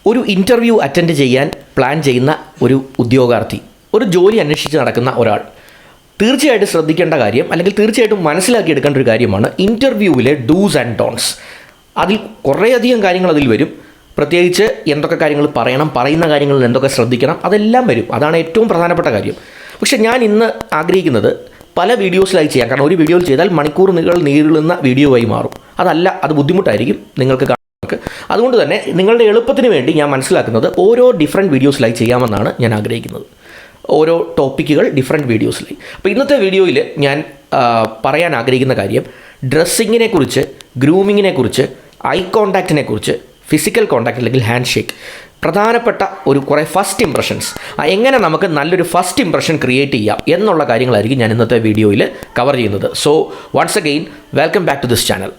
ഒരു interview attend ചെയ്യാൻ plan ചെയ്യുന്ന ഒരു ഉദ്യോഗാർത്ഥി, ഒരു ജോലി അന്വേഷിച്ച് നടക്കുന്ന ഒരാൾ തീർച്ചയായിട്ടും ശ്രദ്ധിക്കേണ്ട കാര്യം, അല്ലെങ്കിൽ തീർച്ചയായിട്ടും മനസ്സിലാക്കിയെടുക്കേണ്ട ഒരു കാര്യമാണ് ഇൻ്റർവ്യൂവിലെ ഡൂസ് ആൻഡ് ഡോൺസ്. അതിൽ കുറേയധികം കാര്യങ്ങൾ അതിൽ വരും. പ്രത്യേകിച്ച് എന്തൊക്കെ കാര്യങ്ങൾ പറയണം, പറയുന്ന കാര്യങ്ങളിൽ എന്തൊക്കെ ശ്രദ്ധിക്കണം, അതെല്ലാം വരും. അതാണ് ഏറ്റവും പ്രധാനപ്പെട്ട കാര്യം. പക്ഷേ ഞാൻ ഇന്ന് ആഗ്രഹിക്കുന്നത് പല വീഡിയോസിലായി ചെയ്യാം. കാരണം ഒരു വീഡിയോയിൽ ചെയ്താൽ മണിക്കൂറുകൾ നീളുന്ന വീഡിയോ ആയി മാറും. അത് ബുദ്ധിമുട്ടായിരിക്കും നിങ്ങൾക്ക്. അതുകൊണ്ട് തന്നെ നിങ്ങളുടെ എളുപ്പത്തിന് വേണ്ടി ഞാൻ മനസ്സിലാക്കുന്നത് ഓരോ ഡിഫറെൻറ്റ് വീഡിയോസിലായി ചെയ്യാമെന്നാണ് ഞാൻ ആഗ്രഹിക്കുന്നത്. ഓരോ ടോപ്പിക്കുകൾ ഡിഫറെൻറ്റ് വീഡിയോസിലായി. അപ്പോൾ ഇന്നത്തെ വീഡിയോയിൽ ഞാൻ പറയാൻ ആഗ്രഹിക്കുന്ന കാര്യം ഡ്രസ്സിങ്ങിനെ കുറിച്ച്, ഗ്രൂമിങ്ങിനെ കുറിച്ച്, ഐ കോണ്ടാക്റ്റിനെ കുറിച്ച്, ഫിസിക്കൽ കോണ്ടാക്റ്റ് അല്ലെങ്കിൽ ഹാൻഡ് ഷേക്ക്, പ്രധാനപ്പെട്ട കുറേ ഫസ്റ്റ് ഇംപ്രഷൻസ്, എങ്ങനെ നമുക്ക് നല്ലൊരു ഫസ്റ്റ് ഇംപ്രഷൻ ക്രിയേറ്റ് ചെയ്യാം എന്നുള്ള കാര്യങ്ങളായിരിക്കും ഞാൻ ഇന്നത്തെ വീഡിയോയിൽ കവർ ചെയ്യുന്നത്. So once again welcome back to this channel.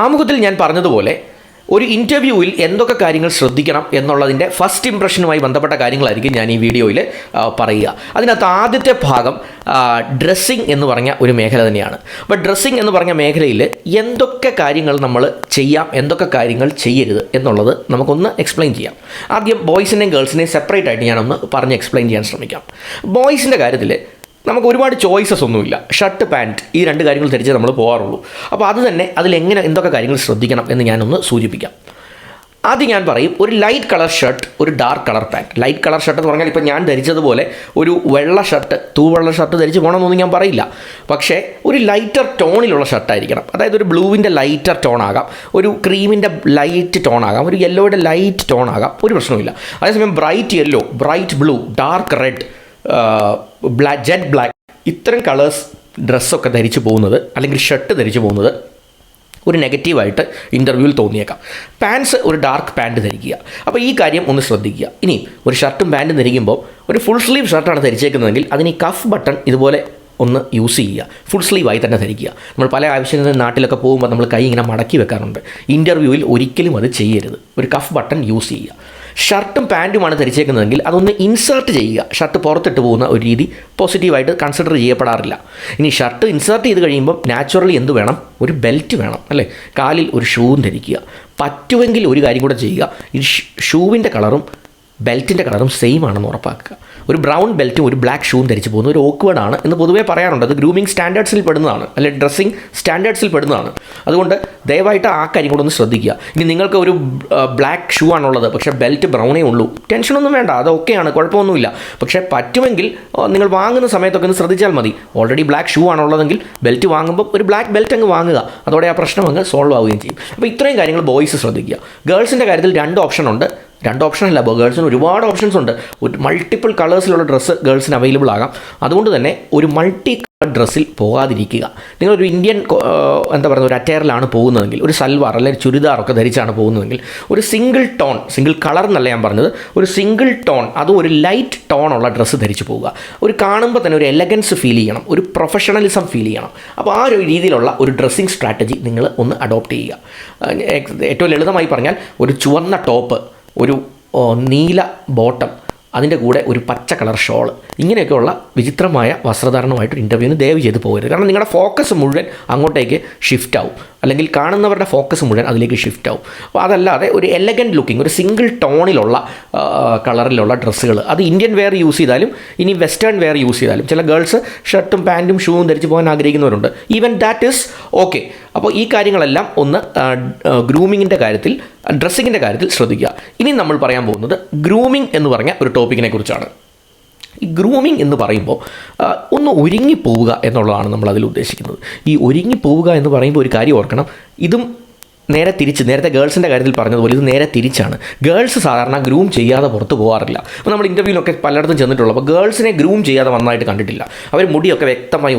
ആമുഖത്തിൽ ഞാൻ പറഞ്ഞതുപോലെ ഒരു ഇൻ്റർവ്യൂവിൽ എന്തൊക്കെ കാര്യങ്ങൾ ശ്രദ്ധിക്കണം എന്നുള്ളതിൻ്റെ ഫസ്റ്റ് ഇംപ്രഷനുമായി ബന്ധപ്പെട്ട കാര്യങ്ങളായിരിക്കും ഞാൻ ഈ വീഡിയോയിൽ പറയുക. അതിനകത്ത് ആദ്യത്തെ ഭാഗം ഡ്രസ്സിങ് എന്ന് പറഞ്ഞ ഒരു മേഖല തന്നെയാണ്. അപ്പോൾ ഡ്രസ്സിങ് എന്ന് പറഞ്ഞ മേഖലയിൽ എന്തൊക്കെ കാര്യങ്ങൾ നമ്മൾ ചെയ്യാം, എന്തൊക്കെ കാര്യങ്ങൾ ചെയ്യരുത് എന്നുള്ളത് നമുക്കൊന്ന് എക്സ്പ്ലെയിൻ ചെയ്യാം. ആദ്യം ബോയ്സിൻ്റെയും ഗേൾസിനെയും സെപ്പറേറ്റ് ആയിട്ട് ഞാനൊന്ന് പറഞ്ഞ് എക്സ്പ്ലെയിൻ ചെയ്യാൻ ശ്രമിക്കാം. ബോയ്സിൻ്റെ കാര്യത്തിൽ നമുക്ക് ഒരുപാട് ചോയ്സസ് ഒന്നുമില്ല. ഷർട്ട്, പാൻറ്റ്, ഈ രണ്ട് കാര്യങ്ങൾ ധരിച്ചേ നമ്മൾ പോകാറുള്ളൂ. അപ്പോൾ അത് തന്നെ എന്തൊക്കെ കാര്യങ്ങൾ ശ്രദ്ധിക്കണം എന്ന് ഞാനൊന്ന് സൂചിപ്പിക്കാം. ആദ്യം ഞാൻ പറയും, ഒരു ലൈറ്റ് കളർ ഷർട്ട്, ഒരു dark colour pant. Light colour shirt എന്ന് പറഞ്ഞാൽ ഇപ്പോൾ ഞാൻ ധരിച്ചതുപോലെ ഒരു വെള്ള ഷർട്ട്, തൂവെള്ള ഷർട്ട് ധരിച്ച് പോകണമെന്നൊന്നും ഞാൻ പറയില്ല. പക്ഷേ ഒരു ലൈറ്റർ ടോണിലുള്ള ഷർട്ടായിരിക്കണം. അതായത് ഒരു ബ്ലൂവിൻ്റെ ലൈറ്റർ ടോൺ ആകാം, ഒരു ക്രീമിൻ്റെ ലൈറ്റ് ടോൺ ആകാം, ഒരു യെല്ലോയുടെ ലൈറ്റ് ടോൺ ആകാം, ഒരു പ്രശ്നവുമില്ല. അതേസമയം bright yellow, bright blue, dark red, jet black, ഇത്തരം കളേഴ്സ് ഡ്രസ്സൊക്കെ ധരിച്ച് പോകുന്നത്, അല്ലെങ്കിൽ ഷർട്ട് ധരിച്ച് പോകുന്നത് ഒരു നെഗറ്റീവായിട്ട് ഇൻ്റർവ്യൂവിൽ തോന്നിയേക്കാം. പാൻസ്, ഒരു ഡാർക്ക് പാൻറ്റ് ധരിക്കുക. അപ്പോൾ ഈ കാര്യം ഒന്ന് ശ്രദ്ധിക്കുക. ഇനി ഒരു ഷർട്ടും പാൻറ്റും ധരിക്കുമ്പോൾ ഒരു ഫുൾ സ്ലീവ് ഷർട്ടാണ് ധരിച്ചേക്കുന്നതെങ്കിൽ അതിന് ഈ കഫ് ബട്ടൺ ഇതുപോലെ ഒന്ന് യൂസ് ചെയ്യുക. ഫുൾ സ്ലീവായി തന്നെ ധരിക്കുക. നമ്മൾ പല ആവശ്യങ്ങളിൽ നാട്ടിലൊക്കെ പോകുമ്പോൾ നമ്മൾ കൈ ഇങ്ങനെ മടക്കി വെക്കാറുണ്ട്. ഇൻ്റർവ്യൂവിൽ ഒരിക്കലും അത് ചെയ്യരുത്. ഒരു കഫ് ബട്ടൺ യൂസ് ചെയ്യുക. ഷർട്ടും പാൻറ്റുമാണ് ധരിച്ചേക്കുന്നതെങ്കിൽ അതൊന്ന് ഇൻസേർട്ട് ചെയ്യുക. ഷർട്ട് പുറത്തിട്ട് പോകുന്ന ഒരു രീതി പോസിറ്റീവായിട്ട് കൺസിഡർ ചെയ്യപ്പെടാറില്ല. ഇനി ഷർട്ട് ഇൻസേർട്ട് ചെയ്ത് കഴിയുമ്പം നാച്ചുറലി എന്ത് വേണം? ഒരു ബെൽറ്റ് വേണം, അല്ലേ? കാലിൽ ഒരു ഷൂവും ധരിക്കുക. പറ്റുമെങ്കിൽ ഒരു കാര്യം കൂടെ ചെയ്യുക, ഈ ഷൂവിൻ്റെ കളറും ബെൽറ്റിൻ്റെ കളറും സെയിം ആണെന്ന് ഉറപ്പാക്കുക. ഒരു ബ്രൗൺ ബെൽറ്റും ഒരു ബ്ലാക്ക് ഷൂവും ധരിച്ച് പോകുന്ന ഒരു ഓക്വേർഡാണ് എന്ന് പൊതുവേ പറയാറുണ്ട്. അത് ഗ്രൂമിങ് സ്റ്റാൻഡേർഡ്സിൽ പെടുന്നതാണ്, അല്ലെങ്കിൽ ഡ്രസ്സിങ് സ്റ്റാൻഡേർഡ്സിൽ പെടുന്നതാണ്. അതുകൊണ്ട് ദയവായിട്ട് ആ കാര്യം കൂടെ ഒന്ന് ശ്രദ്ധിക്കുക. ഇനി നിങ്ങൾക്ക് ഒരു ബ്ലാക്ക് ഷൂ ആണുള്ളത്, പക്ഷേ ബെൽറ്റ് ബ്രൗണേ ഉള്ളൂ, ടെൻഷനൊന്നും വേണ്ട, അത് ഓക്കെയാണ്, കുഴപ്പമൊന്നുമില്ല. പക്ഷേ പറ്റുമെങ്കിൽ നിങ്ങൾ വാങ്ങുന്ന സമയത്തൊക്കെ ഒന്ന് ശ്രദ്ധിച്ചാൽ മതി. ഓൾറെഡി ബ്ലാക്ക് ഷൂ ആണുള്ളതെങ്കിൽ ബെൽറ്റ് വാങ്ങുമ്പോൾ ഒരു ബ്ലാക്ക് ബെൽറ്റ് അങ്ങ് വാങ്ങുക. അതോടെ ആ പ്രശ്നം അങ്ങ് സോൾവ് ആവുകയും ചെയ്യും. അപ്പോൾ ഇത്രയും കാര്യങ്ങൾ ബോയ്സ് ശ്രദ്ധിക്കുക. ഗേൾസിൻ്റെ കാര്യത്തിൽ രണ്ട് ഓപ്ഷനുണ്ട്. രണ്ട് ഓപ്ഷനല്ല, ഗേൾസിന് ഒരുപാട് ഓപ്ഷൻസ് ഉണ്ട്. ഒരു മൾട്ടിപ്പിൾ കളേഴ്സിലുള്ള ഡ്രസ്സ് ഗേൾസിന് അവൈലബിൾ ആകാം. അതുകൊണ്ട് തന്നെ ഒരു മൾട്ടി കളർ ഡ്രസ്സിൽ പോകാതിരിക്കുക. നിങ്ങളൊരു ഇന്ത്യൻ ഒരു അറ്റയറിലാണ് പോകുന്നതെങ്കിൽ, ഒരു സൽവാർ അല്ലെങ്കിൽ ചുരിദാറൊക്കെ ധരിച്ചാണ് പോകുന്നതെങ്കിൽ, ഒരു സിംഗിൾ കളർ എന്നല്ല ഞാൻ പറഞ്ഞത്, ഒരു സിംഗിൾ ടോൺ, അതും ഒരു ലൈറ്റ് ടോണുള്ള ഡ്രസ്സ് ധരിച്ച് പോവുക. ഒരു കാണുമ്പോൾ തന്നെ ഒരു എലഗൻസ് ഫീൽ ചെയ്യണം, ഒരു പ്രൊഫഷണലിസം ഫീൽ ചെയ്യണം. അപ്പോൾ ആ ഒരു രീതിയിലുള്ള ഒരു ഡ്രസ്സിങ് സ്ട്രാറ്റജി നിങ്ങൾ ഒന്ന് അഡോപ്റ്റ് ചെയ്യുക. ഏറ്റവും ലളിതമായി പറഞ്ഞാൽ ഒരു ചുവന്ന ടോപ്പ്, ഒരു നീല ബോട്ടം, അതിൻ്റെ കൂടെ ഒരു പച്ച കളർ ഷോള്, ഇങ്ങനെയൊക്കെയുള്ള വിചിത്രമായ വസ്ത്രധാരണമായിട്ട് ഇൻ്റർവ്യൂവിന് ദയവ് ചെയ്ത് പോകരുത്. കാരണം നിങ്ങളുടെ ഫോക്കസ് മുഴുവൻ അങ്ങോട്ടേക്ക് ഷിഫ്റ്റ് ആവും, അല്ലെങ്കിൽ കാണുന്നവരുടെ ഫോക്കസ് മുഴുവൻ അതിലേക്ക് ഷിഫ്റ്റ് ആവും. അപ്പോൾ അതല്ലാതെ ഒരു എലഗൻറ്റ് ലുക്കിംഗ്, ഒരു സിംഗിൾ ടോണിലുള്ള കളറിലുള്ള ഡ്രസ്സുകൾ, അത് ഇന്ത്യൻ വെയർ യൂസ് ചെയ്താലും ഇനി വെസ്റ്റേൺ വെയർ യൂസ് ചെയ്താലും, ചില ഗേൾസ് ഷർട്ടും പാൻറ്റും ഷൂവും ധരിച്ച് പോകാൻ ആഗ്രഹിക്കുന്നവരുണ്ട്. Even that is okay. അപ്പോൾ ഈ കാര്യങ്ങളെല്ലാം ഒന്ന് ഗ്രൂമിങ്ങിൻ്റെ കാര്യത്തിൽ, ഡ്രസ്സിങ്ങിൻ്റെ കാര്യത്തിൽ ശ്രദ്ധിക്കുക. ഇനി നമ്മൾ പറയാൻ പോകുന്നത് ഗ്രൂമിങ് എന്ന് പറഞ്ഞ ഒരു ടോപ്പിക്കിനെ കുറിച്ചാണ്. ഈ ഗ്രൂമിങ് എന്ന് പറയുമ്പോൾ ഒന്ന് ഒരുങ്ങിപ്പോവുക എന്നുള്ളതാണ് നമ്മളതിൽ ഉദ്ദേശിക്കുന്നത്. ഈ ഒരുങ്ങിപ്പോവുക എന്ന് പറയുമ്പോൾ ഒരു കാര്യം ഓർക്കണം, ഇതും നേരത്തെ ഗേൾസിൻ്റെ കാര്യത്തിൽ പറഞ്ഞതുപോലെ ഇത് നേരെ തിരിച്ചാണ്. ഗേൾസ് സാധാരണ ഗ്രൂം ചെയ്യാതെ പുറത്ത് പോകാറില്ല. അപ്പോൾ നമ്മൾ ഇൻ്റർവ്യൂവിലൊക്കെ പലയിടത്തും ചെന്നിട്ടുള്ളൂ. അപ്പോൾ ഗേൾസിനെ ഗ്രൂം ചെയ്യാതെ വന്നതായിട്ട് കണ്ടിട്ടില്ല. അവർ മുടിയൊക്കെ വ്യക്തമായി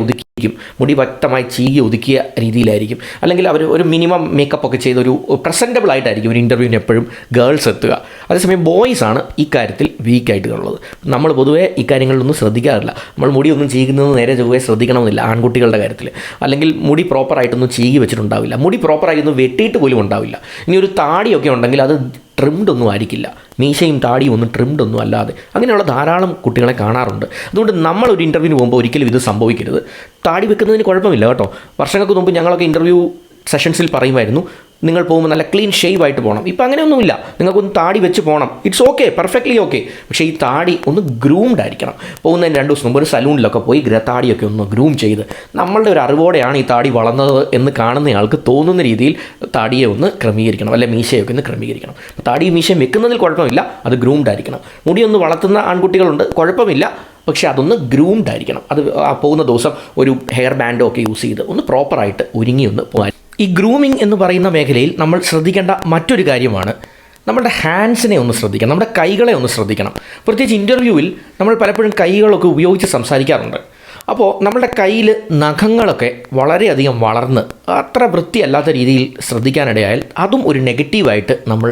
മുടി വ്യക്തമായി ചീകി ഒതുക്കിയ രീതിയിലായിരിക്കും, അല്ലെങ്കിൽ അവർ ഒരു മിനിമം മേക്കപ്പ് ഒക്കെ ചെയ്തൊരു പ്രസൻറ്റബിൾ ആയിട്ടായിരിക്കും ഒരു ഇൻ്റർവ്യൂവിന് എപ്പോഴും ഗേൾസ് എത്തുക. അതേസമയം ബോയ്സാണ് ഈ കാര്യത്തിൽ വീക്കായിട്ടുള്ളത്. നമ്മൾ പൊതുവേ ഈ കാര്യങ്ങളിലൊന്നും ശ്രദ്ധിക്കാറില്ല. നമ്മൾ മുടിയൊന്നും ചീകുന്നത് നേരെ ചൊവ്വേ ശ്രദ്ധിക്കണമെന്നില്ല ആൺകുട്ടികളുടെ കാര്യത്തിൽ. അല്ലെങ്കിൽ മുടി പ്രോപ്പറായിട്ടൊന്നും ചീകി വെച്ചിട്ടുണ്ടാവില്ല, മുടി പ്രോപ്പറായിട്ടൊന്നും വെട്ടിയിട്ട് പോലും ഉണ്ടാവില്ല. ഇനി ഒരു താടിയൊക്കെ ഉണ്ടെങ്കിൽ അത് ട്രിംഡ് ഒന്നും ആയിരിക്കില്ല, മീശയും താടിയും ഒന്നും ട്രിംഡ് ഒന്നും അല്ലാതെ. അങ്ങനെയുള്ള ധാരാളം കുട്ടികളെ കാണാറുണ്ട്. അതുകൊണ്ട് നമ്മളൊരു ഇൻ്റർവ്യൂവിന് പോകുമ്പോൾ ഒരിക്കലും ഇത് സംഭവിക്കരുത്. താടി വെക്കുന്നതിന് കുഴപ്പമില്ല കേട്ടോ. വർഷങ്ങൾക്ക് മുമ്പ് ഞങ്ങളൊക്കെ ഇൻ്റർവ്യൂ സെഷൻസിൽ പറയുമായിരുന്നു, നിങ്ങൾ പോകുമ്പോൾ നല്ല ക്ലീൻ ഷേവ് ആയിട്ട് പോകണം. ഇപ്പം അങ്ങനെയൊന്നുമില്ല, നിങ്ങൾക്കൊന്ന് താടി വെച്ച് പോകണം, ഇറ്റ്സ് ഓക്കെ, പെർഫെക്റ്റ്ലി ഓക്കെ. പക്ഷേ ഈ താടി ഒന്ന് ഗ്രൂംഡ് ആയിരിക്കണം. പോകുന്നതിന് 2 ദിവസം മുമ്പ് ഒരു സലൂണിലൊക്കെ പോയി താടിയൊക്കെ ഒന്ന് ഗ്രൂം ചെയ്ത്, നമ്മളുടെ ഒരു അറിവോടെയാണ് ഈ താടി വളർന്നത് എന്ന് കാണുന്നയാൾക്ക് തോന്നുന്ന രീതിയിൽ താടിയെ ഒന്ന് ക്രമീകരിക്കണം, അല്ലെ മീശയൊക്കെ ഒന്ന് ക്രമീകരിക്കണം. താടിയും മീശയും വെക്കുന്നതിൽ കുഴപ്പമില്ല, അത് ഗ്രൂംഡ് ആയിരിക്കണം. മുടിയൊന്ന് വളർത്തുന്ന ആൺകുട്ടികളുണ്ട്, കുഴപ്പമില്ല, പക്ഷേ അതൊന്ന് ഗ്രൂംഡ് ആയിരിക്കണം. അത് പോകുന്ന ദിവസം ഒരു ഹെയർ ബാൻഡോ ഒക്കെ യൂസ് ചെയ്ത് ഒന്ന് പ്രോപ്പറായിട്ട് ഒരുങ്ങി ഒന്ന് പോകാൻ. ഈ ഗ്രൂമിംഗ് എന്ന് പറയുന്ന മേഖലയിൽ നമ്മൾ ശ്രദ്ധിക്കേണ്ട മറ്റൊരു കാര്യമാണ് നമ്മുടെ ഹാൻഡ്സിനെ ഒന്ന് ശ്രദ്ധിക്കണം, നമ്മുടെ കൈകളെ ഒന്ന് ശ്രദ്ധിക്കണം. പ്രത്യേകിച്ച് ഇൻ്റർവ്യൂവിൽ നമ്മൾ പലപ്പോഴും കൈകളൊക്കെ ഉപയോഗിച്ച് സംസാരിക്കാറുണ്ട്. അപ്പോൾ നമ്മുടെ കയ്യിൽ നഖങ്ങളൊക്കെ വളരെയധികം വളർന്ന് അത്ര വൃത്തിയല്ലാത്ത രീതിയിൽ ശ്രദ്ധിക്കാനിടയായാൽ അതും ഒരു നെഗറ്റീവായിട്ട് നമ്മൾ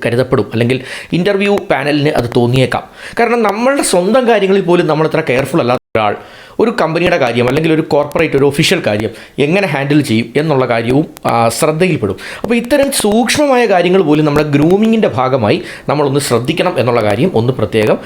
കരുതപ്പെടും, അല്ലെങ്കിൽ ഇൻ്റർവ്യൂ പാനലിന് അത് തോന്നിയേക്കാം. കാരണം നമ്മളുടെ സ്വന്തം കാര്യങ്ങളിൽ പോലും നമ്മൾ ഇത്ര കെയർഫുൾ അല്ലാത്ത ഒരാൾ ഒരു കമ്പനിയുടെ കാര്യം അല്ലെങ്കിൽ ഒരു കോർപ്പറേറ്റ് ഒരു ഒഫീഷ്യൽ കാര്യം എങ്ങനെ ഹാൻഡിൽ ചെയ്യും എന്നുള്ള കാര്യവും ശ്രദ്ധയിൽപ്പെടും. അപ്പോൾ ഇത്തരം സൂക്ഷ്മമായ കാര്യങ്ങൾ പോലും നമ്മുടെ ഗ്രൂമിങ്ങിൻ്റെ ഭാഗമായി നമ്മളൊന്ന് ശ്രദ്ധിക്കണം എന്നുള്ള കാര്യം ഒന്ന് പ്രത്യേകം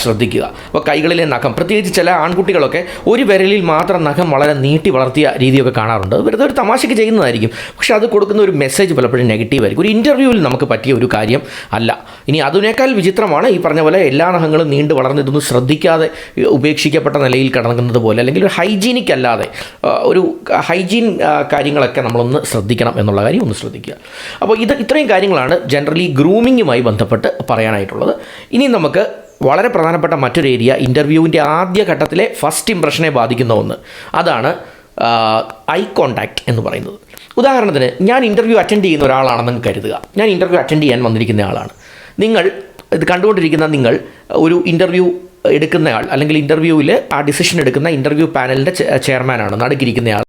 ശ്രദ്ധിക്കുക. അപ്പോൾ കൈകളിലെ നഖം, പ്രത്യേകിച്ച് ചില ആൺകുട്ടികളൊക്കെ ഒരു വിരലിൽ മാത്രം നഖം വളരെ നീട്ടി വളർത്തിയ രീതിയൊക്കെ കാണാറുണ്ട്. വെറുതെ ഒരു തമാശയ്ക്ക് ചെയ്യുന്നതായിരിക്കും, പക്ഷേ അത് കൊടുക്കുന്ന ഒരു മെസ്സേജ് പലപ്പോഴും നെഗറ്റീവായിരിക്കും. ഒരു ഇൻ്റർവ്യൂവിൽ നമുക്ക് പറ്റിയ ഒരു കാര്യം അല്ല. ഇനി അതിനേക്കാൾ വിചിത്രമാണ് ഈ പറഞ്ഞ പോലെ എല്ലാ നഖങ്ങളും നീണ്ടു വളർന്നിതൊന്നും ശ്രദ്ധിക്കാതെ ഉപേക്ഷിക്കപ്പെട്ട നിലയിൽ കിടക്കുന്നത് പോലെ, അല്ലെങ്കിൽ ഒരു ഹൈജീനിക് അല്ലാതെ ഒരു ഹൈജീൻ കാര്യങ്ങളൊക്കെ നമ്മളൊന്ന് ശ്രദ്ധിക്കണം എന്നുള്ള കാര്യം ഒന്ന് ശ്രദ്ധിക്കുക. അപ്പോൾ ഇത്രയും കാര്യങ്ങളാണ് ജനറലി ഗ്രൂമിങ്ങുമായി ബന്ധപ്പെട്ട് പറയാനായിട്ടുള്ളത്. ഇനി നമുക്ക് വളരെ പ്രധാനപ്പെട്ട മറ്റൊരു ഏരിയ, ഇൻ്റർവ്യൂവിൻ്റെ ആദ്യ ഘട്ടത്തിലെ ഫസ്റ്റ് ഇംപ്രഷനെ ബാധിക്കുന്ന ഒന്ന്, അതാണ് ഐ കോണ്ടാക്റ്റ് എന്ന് പറയുന്നത്. ഉദാഹരണത്തിന്, ഞാൻ ഇൻ്റർവ്യൂ അറ്റൻഡ് ചെയ്യുന്ന ഒരാളാണെന്ന് കരുതുക. ഞാൻ ഇൻ്റർവ്യൂ അറ്റൻഡ് ചെയ്യാൻ വന്നിരിക്കുന്ന ആളാണ്. നിങ്ങൾ ഇത് കണ്ടുകൊണ്ടിരിക്കുന്ന നിങ്ങൾ ഒരു ഇൻ്റർവ്യൂ എടുക്കുന്നയാൾ, അല്ലെങ്കിൽ ഇൻ്റർവ്യൂവിൽ ആ ഡിസിഷൻ എടുക്കുന്ന ഇൻ്റർവ്യൂ പാനലിൻ്റെ ചെയർമാനാണ്, നടുക്കിരിക്കുന്നയാൾ.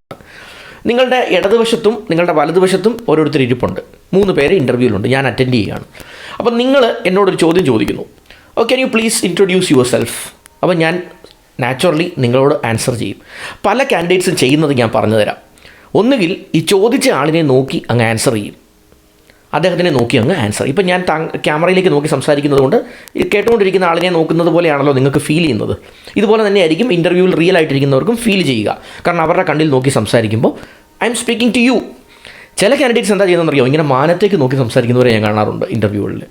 നിങ്ങളുടെ ഇടതുവശത്തും നിങ്ങളുടെ വലതുവശത്തും ഓരോരുത്തർ ഇരിപ്പുണ്ട്. 3 പേര് ഇൻ്റർവ്യൂവിലുണ്ട്. ഞാൻ അറ്റൻഡ് ചെയ്യുകയാണ്. അപ്പം നിങ്ങൾ എന്നോടൊരു ചോദ്യം ചോദിക്കുന്നു, can you please introduce your self? അപ്പം ഞാൻ നാച്ചുറലി നിങ്ങളോട് ആൻസർ ചെയ്യും. പല കാൻഡിഡേറ്റ്സും ചെയ്യുന്നത് ഞാൻ പറഞ്ഞു തരാം. ഒന്നുകിൽ ഈ ചോദിച്ച ആളിനെ നോക്കി അങ്ങ് ആൻസർ ചെയ്യും, അദ്ദേഹത്തിനെ നോക്കി അങ്ങ് ആൻസർ. ഇപ്പം ഞാൻ ക്യാമറയിലേക്ക് നോക്കി സംസാരിക്കുന്നത് കൊണ്ട് കേട്ടുകൊണ്ടിരിക്കുന്ന ആളിനെ നോക്കുന്നത് പോലെയാണല്ലോ നിങ്ങൾക്ക് ഫീൽ ചെയ്യുന്നത്. ഇതുപോലെ തന്നെയായിരിക്കും ഇൻ്റർവ്യൂവിൽ റിയൽ ആയിട്ടിരിക്കുന്നവർക്കും ഫീൽ ചെയ്യുക. കാരണം അവരുടെ കണ്ണിൽ നോക്കി സംസാരിക്കുമ്പോൾ I'm speaking to you. ചില കാൻഡിഡേറ്റ്സ് എന്താ ചെയ്യുന്നതെന്നറിയോ, ഇങ്ങനെ മാനത്തേക്ക് നോക്കി സംസാരിക്കുന്നവരെ ഞാൻ കാണാറുണ്ട് ഇൻ്റർവ്യൂകളിൽ.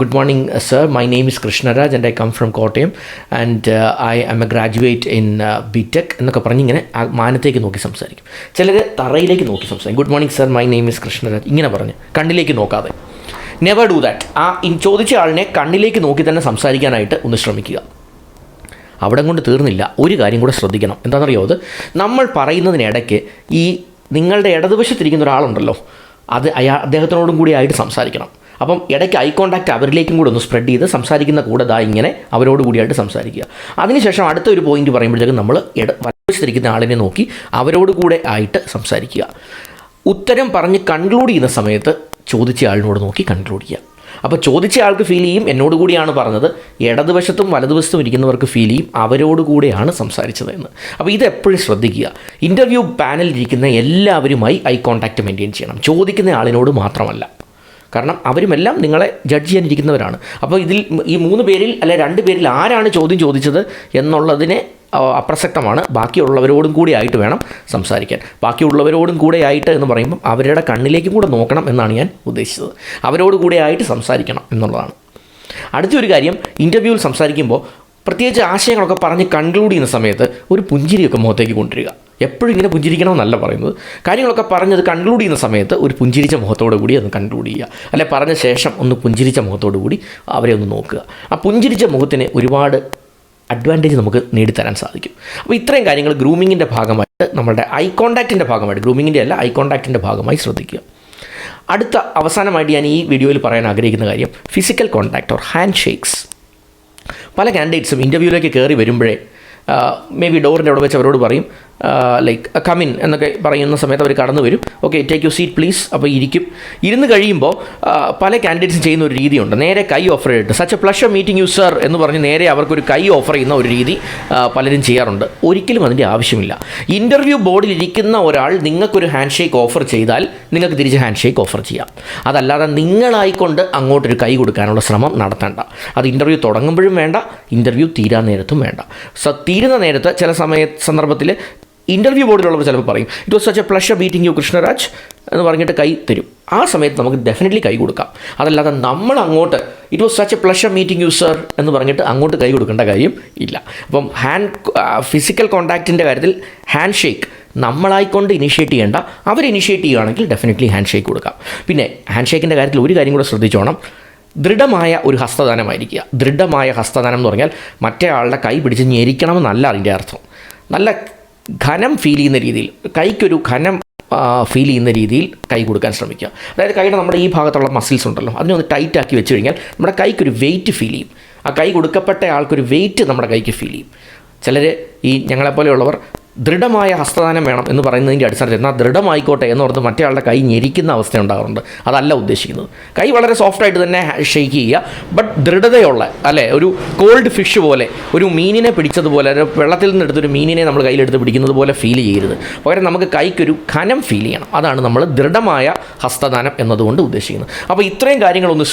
Good morning, sir. My name is Krishnaraj and I come from Kottayam and I am a graduate in BTech എന്നൊക്കെ പറഞ്ഞ് ഇങ്ങനെ മാനത്തേക്ക് നോക്കി സംസാരിക്കും. ചിലർ തറയിലേക്ക് നോക്കി സംസാരിക്കും. Good morning sir, my name is Krishnaraj, ഇങ്ങനെ പറഞ്ഞ് കണ്ണിലേക്ക് നോക്കാതെ. Never do that. ആ ചോദിച്ച ആളിനെ കണ്ണിലേക്ക് നോക്കി തന്നെ സംസാരിക്കാനായിട്ട് ഒന്ന് ശ്രമിക്കുക. അവിടെ കൊണ്ട് തീർന്നില്ല, ഒരു കാര്യം കൂടെ ശ്രദ്ധിക്കണം. എന്താണെന്നറിയോ, അത് നമ്മൾ പറയുന്നതിനിടയ്ക്ക് ഈ നിങ്ങളുടെ ഇടതുവശത്തിരിക്കുന്ന ഒരാളുണ്ടല്ലോ, അദ്ദേഹത്തിനോടും കൂടി ആയിട്ട് സംസാരിക്കണം. അപ്പം ഇടയ്ക്ക് ഐ കോണ്ടാക്റ്റ് അവരിലേക്കും കൂടെ ഒന്ന് സ്പ്രെഡ് ചെയ്ത് സംസാരിക്കുന്ന കൂടെ ഇങ്ങനെ അവരോട് കൂടിയായിട്ട് സംസാരിക്കുക. അതിനുശേഷം അടുത്ത ഒരു പോയിന്റ് പറയുമ്പോഴത്തേക്കും നമ്മൾ വലതുവശത്തിരിക്കുന്ന ആളിനെ നോക്കി അവരോട് കൂടെ ആയിട്ട് സംസാരിക്കുക. ഉത്തരം പറഞ്ഞ് കൺക്ലൂഡ് ചെയ്യുന്ന സമയത്ത് ചോദിച്ച ആളിനോട് നോക്കി കൺക്ലൂഡ് ചെയ്യുക. അപ്പോൾ ചോദിച്ച ആൾക്ക് ഫീൽ ചെയ്യും എന്നോട് കൂടിയാണ് പറഞ്ഞത്, ഇടതുവശത്തും വലതുവശത്തും ഇരിക്കുന്നവർക്ക് ഫീൽ ചെയ്യും അവരോട് കൂടെയാണ് സംസാരിച്ചത് എന്ന്. അപ്പോൾ ഇത് എപ്പോഴും ശ്രദ്ധിക്കുക. ഇൻ്റർവ്യൂ പാനലിരിക്കുന്ന എല്ലാവരുമായി ഐ കോണ്ടാക്റ്റ് മെയിൻറ്റെയിൻ ചെയ്യണം, ചോദിക്കുന്ന ആളിനോട് മാത്രമല്ല. കാരണം അവരുമെല്ലാം നിങ്ങളെ ജഡ്ജ് ചെയ്യാനിരിക്കുന്നവരാണ്. അപ്പോൾ ഇതിൽ ഈ 3 പേരിൽ അല്ലെ 2 പേരിൽ ആരാണ് ചോദ്യം ചോദിച്ചത് എന്നുള്ളതിനെ അപ്രസക്തമാണ്. ബാക്കിയുള്ളവരോടും കൂടി ആയിട്ട് വേണം സംസാരിക്കാൻ. ബാക്കിയുള്ളവരോടും കൂടെ ആയിട്ട് എന്ന് പറയുമ്പം അവരുടെ കണ്ണിലേക്കും കൂടെ നോക്കണം എന്നാണ് ഞാൻ ഉദ്ദേശിച്ചത്. അവരോട് കൂടെ ആയിട്ട് സംസാരിക്കണം എന്നുള്ളതാണ്. അടുത്തൊരു കാര്യം, ഇൻ്റർവ്യൂവിൽ സംസാരിക്കുമ്പോൾ പ്രത്യേകിച്ച് ആശയങ്ങളൊക്കെ പറഞ്ഞ് കൺക്ലൂഡ് ചെയ്യുന്ന സമയത്ത് ഒരു പുഞ്ചിരിയൊക്കെ മുഖത്തേക്ക് കൊണ്ടുവരിക. എപ്പോഴും ഇങ്ങനെ പുഞ്ചിരിക്കണമെന്നല്ല പറയുന്നത്. കാര്യങ്ങളൊക്കെ പറഞ്ഞത് കൺക്ലൂഡ് ചെയ്യുന്ന സമയത്ത് ഒരു പുഞ്ചിരിച്ച മുഖത്തോടു കൂടി ഒന്ന് കൺക്ലൂഡ് ചെയ്യുക. അല്ലെ പറഞ്ഞ ശേഷം ഒന്ന് പുഞ്ചിരിച്ച മുഖത്തോടു കൂടി അവരെ ഒന്ന് നോക്കുക. ആ പുഞ്ചിരിച്ച മുഖത്തിന് ഒരുപാട് അഡ്വാൻറ്റേജ് നമുക്ക് നേടിത്തരാൻ സാധിക്കും. അപ്പോൾ ഇത്രയും കാര്യങ്ങൾ ഗ്രൂമിങ്ങിൻ്റെ ഭാഗമായിട്ട്, നമ്മളുടെ ഐ കോണ്ടാക്റ്റിൻ്റെ ഭാഗമായിട്ട്, ഗ്രൂമിങ്ങിൻ്റെ അല്ല ഐ കോണ്ടാക്റ്റിൻ്റെ ഭാഗമായി ശ്രദ്ധിക്കുക. അടുത്ത അവസാനമായിട്ട് ഞാൻ ഈ വീഡിയോയിൽ പറയാൻ ആഗ്രഹിക്കുന്ന കാര്യം physical contact or hand shakes. പല കാൻഡിഡേറ്റ്സും ഇൻ്റർവ്യൂവിലേക്ക് കയറി വരുമ്പോഴേ മേ ബി ഡോറിൻ്റെ അവിടെ വെച്ച് അവരോട് പറയും ലൈക്ക് കമിൻ എന്നൊക്കെ പറയുന്ന സമയത്ത് അവർ കടന്നു വരും. Okay, take you seat please. അപ്പോൾ ഇരുന്ന് കഴിയുമ്പോൾ പല കാൻഡിഡേറ്റ്സും ചെയ്യുന്ന ഒരു രീതിയുണ്ട്. നേരെ കൈ ഓഫർ ചെയ്തിട്ട് such A pleasure meeting you sir എന്ന് പറഞ്ഞ് നേരെ അവർക്കൊരു കൈ ഓഫർ ചെയ്യുന്ന ഒരു രീതി പലരും ചെയ്യാറുണ്ട്. ഒരിക്കലും അതിൻ്റെ ആവശ്യമില്ല. ഇൻ്റർവ്യൂ ബോർഡിൽ ഇരിക്കുന്ന ഒരാൾ നിങ്ങൾക്കൊരു ഹാൻഡ് ഷേക്ക് ഓഫർ ചെയ്താൽ നിങ്ങൾക്ക് തിരിച്ച് ഹാൻഡ് ഷേക്ക് ഓഫർ ചെയ്യാം. അതല്ലാതെ നിങ്ങളായിക്കൊണ്ട് അങ്ങോട്ടൊരു കൈ കൊടുക്കാനുള്ള ശ്രമം നടത്തേണ്ട. അത് ഇൻ്റർവ്യൂ തുടങ്ങുമ്പോഴും വേണ്ട, ഇൻ്റർവ്യൂ തീരാൻ നേരത്തും വേണ്ട. തീരുന്ന നേരത്ത് ചില സന്ദർഭത്തിൽ ഇൻ്റർവ്യൂ ബോർഡിലുള്ളവർ ചിലപ്പോൾ പറയും it was such A pleasure meeting you Krishnaraj എന്ന് പറഞ്ഞിട്ട് കൈ തരും. ആ സമയത്ത് നമുക്ക് ഡെഫിനറ്റ്ലി കൈ കൊടുക്കാം. അതല്ലാതെ നമ്മൾ അങ്ങോട്ട് it was such A pleasure meeting you sir എന്ന് പറഞ്ഞിട്ട് അങ്ങോട്ട് കൈ കൊടുക്കേണ്ട കാര്യം ഇല്ല. അപ്പം ഫിസിക്കൽ കോൺടാക്റ്റിൻ്റെ കാര്യത്തിൽ ഹാൻഡ് ഷേക്ക് നമ്മളായിക്കൊണ്ട് ഇനിഷ്യേറ്റ് ചെയ്യേണ്ട, അവർ ഇനിഷ്യേറ്റ് ചെയ്യുകയാണെങ്കിൽ ഡെഫിനറ്റ്ലി ഹാൻഡ് ഷേക്ക് കൊടുക്കാം. പിന്നെ ഹാൻഡ് ഷേക്കിൻ്റെ കാര്യത്തിൽ ഒരു കാര്യം കൂടെ ശ്രദ്ധിച്ചോണം. ദൃഢമായ ഒരു ഹസ്തദാനമായിരിക്കുക. ദൃഢമായ ഹസ്തദാനം എന്ന് പറഞ്ഞാൽ മറ്റേ ആളുടെ കൈ പിടിച്ച് ഞെരിക്കണമെന്നല്ല അതിൻ്റെ അർത്ഥം. നല്ല ഘനം ഫീൽ ചെയ്യുന്ന രീതിയിൽ, കൈക്കൊരു ഘനം ഫീൽ ചെയ്യുന്ന രീതിയിൽ കൈ കൊടുക്കാൻ ശ്രമിക്കുക. അതായത് കൈയുടെ നമ്മുടെ ഈ ഭാഗത്തുള്ള മസിൽസ് ഉണ്ടല്ലോ, അതിനെ ഒന്ന് ടൈറ്റാക്കി വെച്ച് കഴിഞ്ഞാൽ നമ്മുടെ കൈക്കൊരു വെയിറ്റ് ഫീൽ ചെയ്യും. ആ കൈ കൊടുക്കപ്പെട്ട ആൾക്കൊരു വെയിറ്റ് നമ്മുടെ കൈക്ക് ഫീൽ ചെയ്യും. ചിലർ ഈ ഞങ്ങളെപ്പോലെയുള്ളവർ ദൃഢമായ ഹസ്തദാനം വേണം എന്ന് പറയുന്നതിൻ്റെ അടിസ്ഥാനത്തിൽ എന്നാൽ ദൃഢമായിക്കോട്ടെ എന്നോർത്ത് മറ്റേ ആളുടെ കൈ ഞെരിക്കുന്ന അവസ്ഥ ഉണ്ടാകാറുണ്ട്. അതല്ല ഉദ്ദേശിക്കുന്നത്. കൈ വളരെ സോഫ്റ്റായിട്ട് തന്നെ ഷെയ്ക്ക് ചെയ്യുക, ബട്ട് ദൃഢതയുള്ള അല്ലേ, ഒരു കോൾഡ് ഫിഷ് പോലെ, ഒരു മീനിനെ പിടിച്ചതുപോലെ, വെള്ളത്തിൽ നിന്ന് എടുത്തൊരു മീനിനെ നമ്മൾ കയ്യിലെടുത്ത് പിടിക്കുന്നത് പോലെ ഫീൽ ചെയ്യരുത്. പകരം നമുക്ക് കൈക്കൊരു ഘനം ഫീൽ ചെയ്യണം. അതാണ് നമ്മൾ ദൃഢമായ ഹസ്തദാനം എന്നതുകൊണ്ട് ഉദ്ദേശിക്കുന്നത്. അപ്പോൾ ഇത്രയും കാര്യങ്ങളൊന്ന്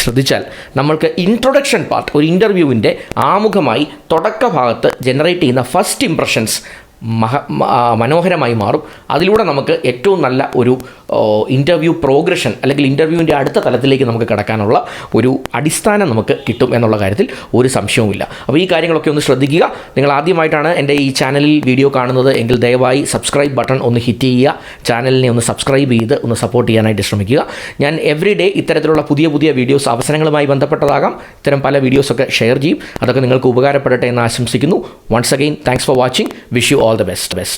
ശ്രദ്ധിച്ചാൽ നമ്മൾക്ക് ഇൻട്രൊഡക്ഷൻ പാർട്ട്, ഒരു ഇൻ്റർവ്യൂവിൻ്റെ ആമുഖമായി തുടക്ക ഭാഗത്ത് ജനറേറ്റ് ചെയ്യുന്ന ഫസ്റ്റ് ഇംപ്രഷൻസ് മനോഹരമായി മാറും. അതിലൂടെ നമുക്ക് ഏറ്റവും നല്ല ഒരു ഇൻ്റർവ്യൂ പ്രോഗ്രഷൻ അല്ലെങ്കിൽ ഇൻ്റർവ്യൂവിൻ്റെ അടുത്ത തലത്തിലേക്ക് നമുക്ക് കടക്കാനുള്ള ഒരു അടിസ്ഥാനം നമുക്ക് കിട്ടും എന്നുള്ള കാര്യത്തിൽ ഒരു സംശയവുമില്ല. അപ്പോൾ ഈ കാര്യങ്ങളൊക്കെ ഒന്ന് ശ്രദ്ധിക്കുക. നിങ്ങൾ ആദ്യമായിട്ടാണ് എൻ്റെ ഈ ചാനലിൽ വീഡിയോ കാണുന്നത് എങ്കിൽ ദയവായി സബ്സ്ക്രൈബ് ബട്ടൺ ഒന്ന് ഹിറ്റ് ചെയ്യുക. ചാനലിനെ ഒന്ന് സബ്സ്ക്രൈബ് ചെയ്ത് ഒന്ന് സപ്പോർട്ട് ചെയ്യാനായിട്ട് ശ്രമിക്കുക. ഞാൻ എവറി ഡേ ഇത്തരത്തിലുള്ള പുതിയ വീഡിയോസ് അവസരങ്ങളുമായി ബന്ധപ്പെട്ടതാകാം, ഇത്തരം പല വീഡിയോസൊക്കെ ഷെയർ ചെയ്യും. അതൊക്കെ നിങ്ങൾക്ക് ഉപകാരപ്പെടട്ടെ എന്ന് ആശംസിക്കുന്നു. Once again thanks for watching. Wish you all the best.